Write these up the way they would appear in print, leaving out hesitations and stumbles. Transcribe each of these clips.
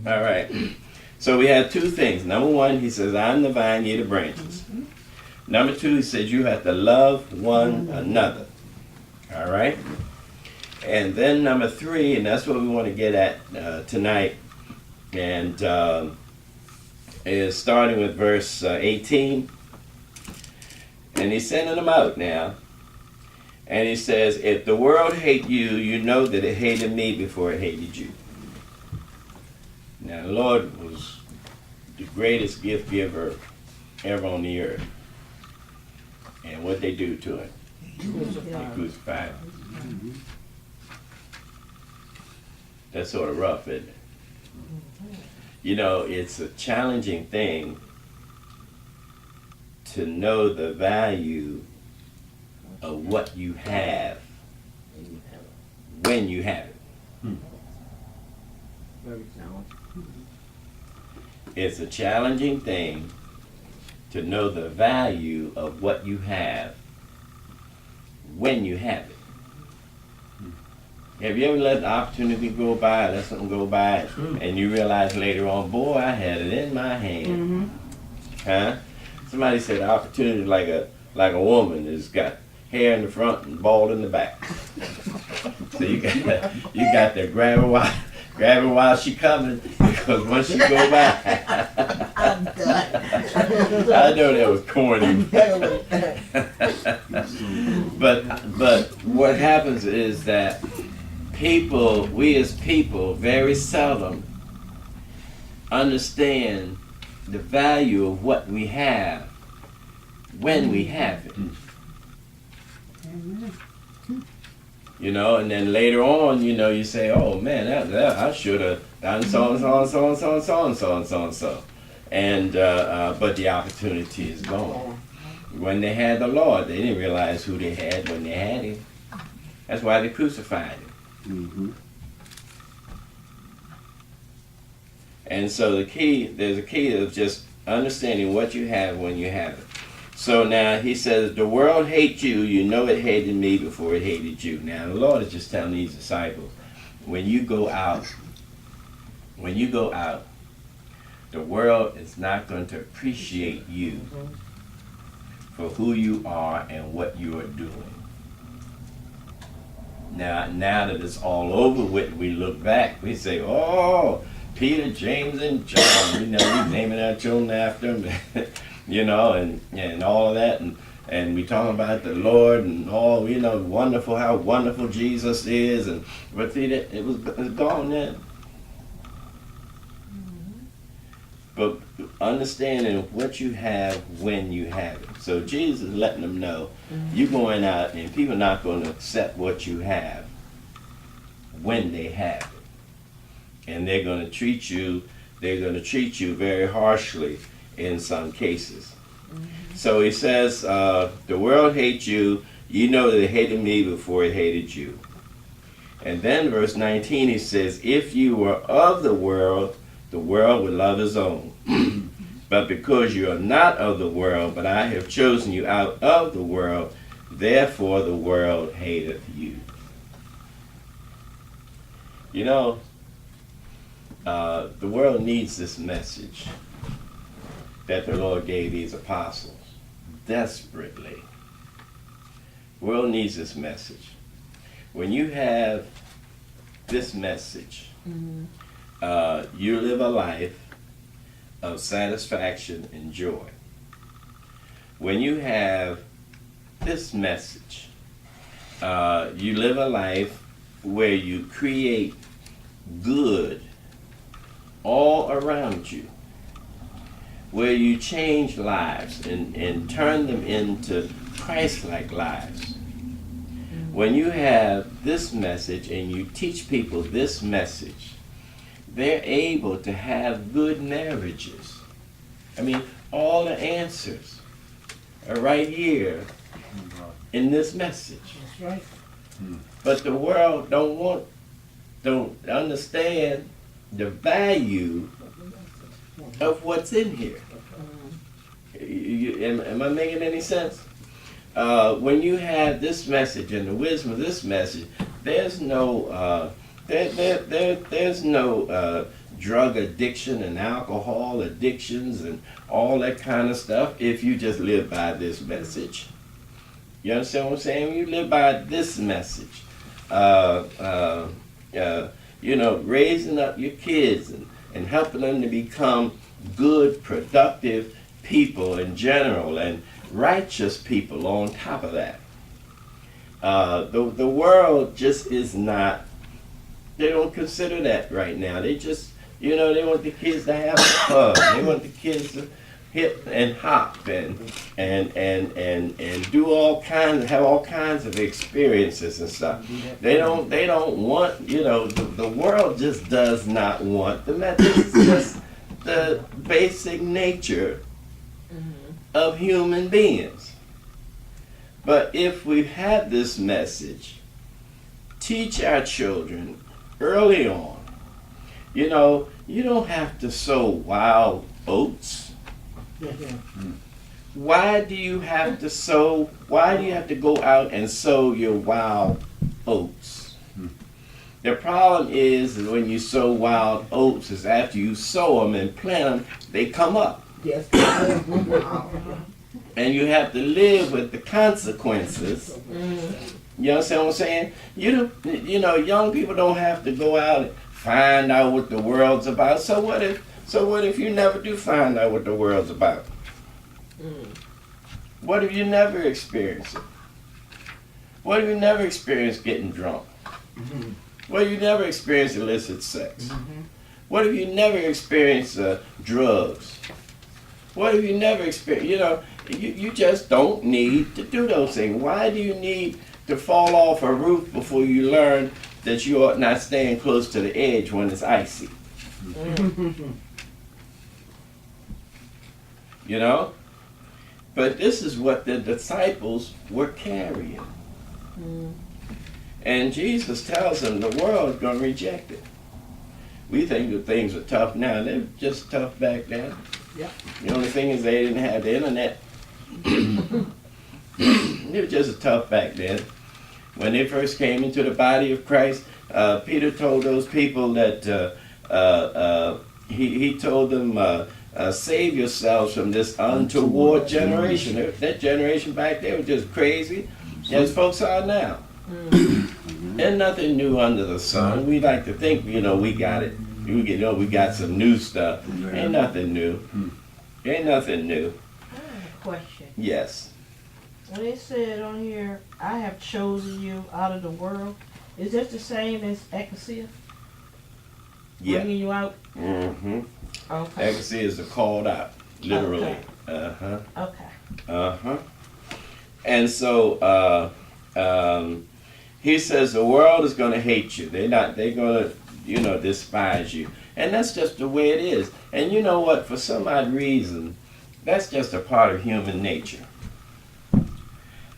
All right. So we have two things. Number one, he says, I'm the vine, ye the branches. Number two, he says, you have to love one another. All right? And then number three, and that's what we want to get at tonight, and is starting with verse 18. And he's sending them out now. And he says, if the world hate you, you know that it hated me before it hated you. Now, the Lord was the greatest gift giver ever on the earth. And what they do to him? They crucified him. That's sort of rough, isn't it? You know, it's a challenging thing to know the value of what you have when you have it. Very challenging. It's a challenging thing to know the value of what you have when you have it. Have you ever let the opportunity go by, let something go by, and you realize later on, boy, I had it in my hand. Huh? Somebody said the opportunity like a woman that's got hair in the front and bald in the back. So you got to grab her while she coming, because once she go by, I'm done. I know that was corny. but what happens is that we as people, very seldom understand the value of what we have when we have it. You know, and then later on, you know, you say, oh man, that I should have done so and so and so and so and so and so and so and so. And but the opportunity is gone. When they had the Lord, they didn't realize who they had when they had him. That's why they crucified him. And so there's a key of just understanding what you have when you have it. So now he says, the world hates you, you know it hated me before it hated you. Now the Lord is just telling these disciples, when you go out, the world is not going to appreciate you for who you are and what you are doing. Now that it's all over with, we look back, we say, oh, Peter, James, and John, you know, we naming our children after them, you know, and all of that, and we talking about the Lord and all, you know, how wonderful Jesus is, but see, it's gone then. But understanding what you have when you have it. So Jesus is letting them know, you're going out and people are not going to accept what you have when they have it. And they're going to treat you very harshly in some cases. So he says, the world hates you, you know that it hated me before it hated you. And then verse 19 he says, if you were of the world would love his own. But because you are not of the world, but I have chosen you out of the world, therefore the world hateth you. You know, the world needs this message that the Lord gave these apostles desperately. The world needs this message. When you have this message, you live a life of satisfaction and joy. When you have this message, you live a life where you create good all around you, where you change lives and turn them into Christ-like lives. When you have this message and you teach people this message, they're able to have good marriages. I mean, all the answers are right here in this message. That's right. But the world don't understand the value of what's in here. Am I making any sense? when you have this message and the wisdom of this message, there's no there's no drug addiction and alcohol addictions and all that kind of stuff if you just live by this message. You understand what I'm saying? When you live by this message, raising up your kids and helping them to become good, productive people in general and righteous people on top of that. The world just is not, they don't consider that right now. They just, they want the kids to have fun. They want the kids to hip and hop and do all kinds, have all kinds of experiences and stuff. They don't want, the world just does not want the message. It's just the basic nature of human beings. But if we have this message, teach our children early on. You don't have to sow wild oats. Why do you have to go out and sow your wild oats? The problem is when you sow wild oats is after you sow them and plant them, they come up. Yes. And you have to live with the consequences. You understand what I'm saying? Young people don't have to go out and find out what the world's about. So what if you never do find out what the world's about? What if you never experience it? What if you never experience getting drunk? What if you never experience illicit sex? What if you never experience drugs? What if you never experience, you just don't need to do those things. Why do you need to fall off a roof before you learn that you ought not stand close to the edge when it's icy? But this is what the disciples were carrying. And Jesus tells them the world is going to reject it. We think that things are tough now. They were just tough back then. Yep. The only thing is they didn't have the internet. It was just tough back then. When they first came into the body of Christ, Peter told those people that he told them, save yourselves from this untoward generation. That generation back there was just crazy, as folks are now. There's nothing new under the sun. We like to think, we got it. We got some new stuff. Ain't nothing new. Ain't nothing new. I have a question. Yes. When it said on here, I have chosen you out of the world, is that the same as ecclesia? Yeah. Bringing you out? Mm-hmm. Okay. Ecclesia is the called out, literally. Okay. Okay. And so he says the world is going to hate you. They're going to, despise you. And that's just the way it is. And you know what? For some odd reason, that's just a part of human nature.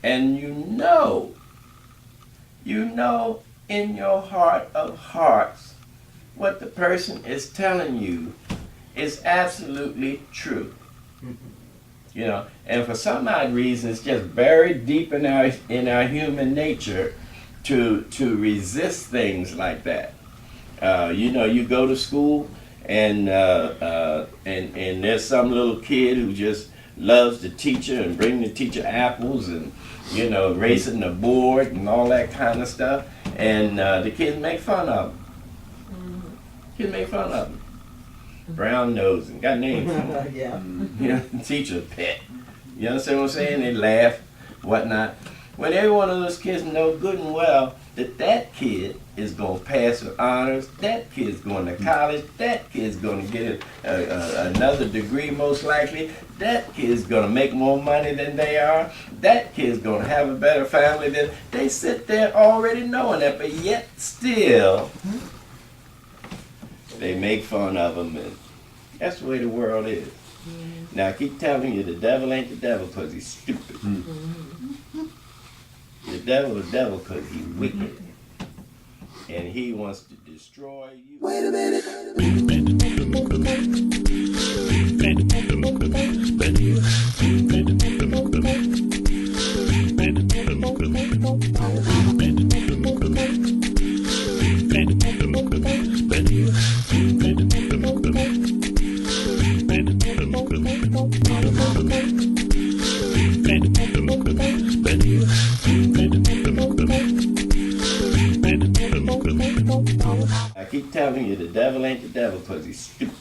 And you know in your heart of hearts what the person is telling you is absolutely true. And for some odd reason, it's just buried deep in our human nature to resist things like that. You go to school and there's some little kid who just loves the teacher and bring the teacher apples and racing the board and all that kind of stuff, and the kids make fun of him. Kids make fun of him. Brown nose and got names. Yeah. Teacher pet. You understand what I'm saying? They laugh, whatnot. When every one of those kids know good and well that kid is going to pass with honors, that kid's going to college, that kid's going to get another degree most likely, that kid's going to make more money than they are, that kid's going to have a better family than they sit there already knowing that, but yet still they make fun of them, and that's the way the world is. Now I keep telling you the devil ain't the devil because he's stupid. The devil because he's wicked. And he wants to destroy you. Wait a minute. keep telling you the devil ain't the devil because he's stupid.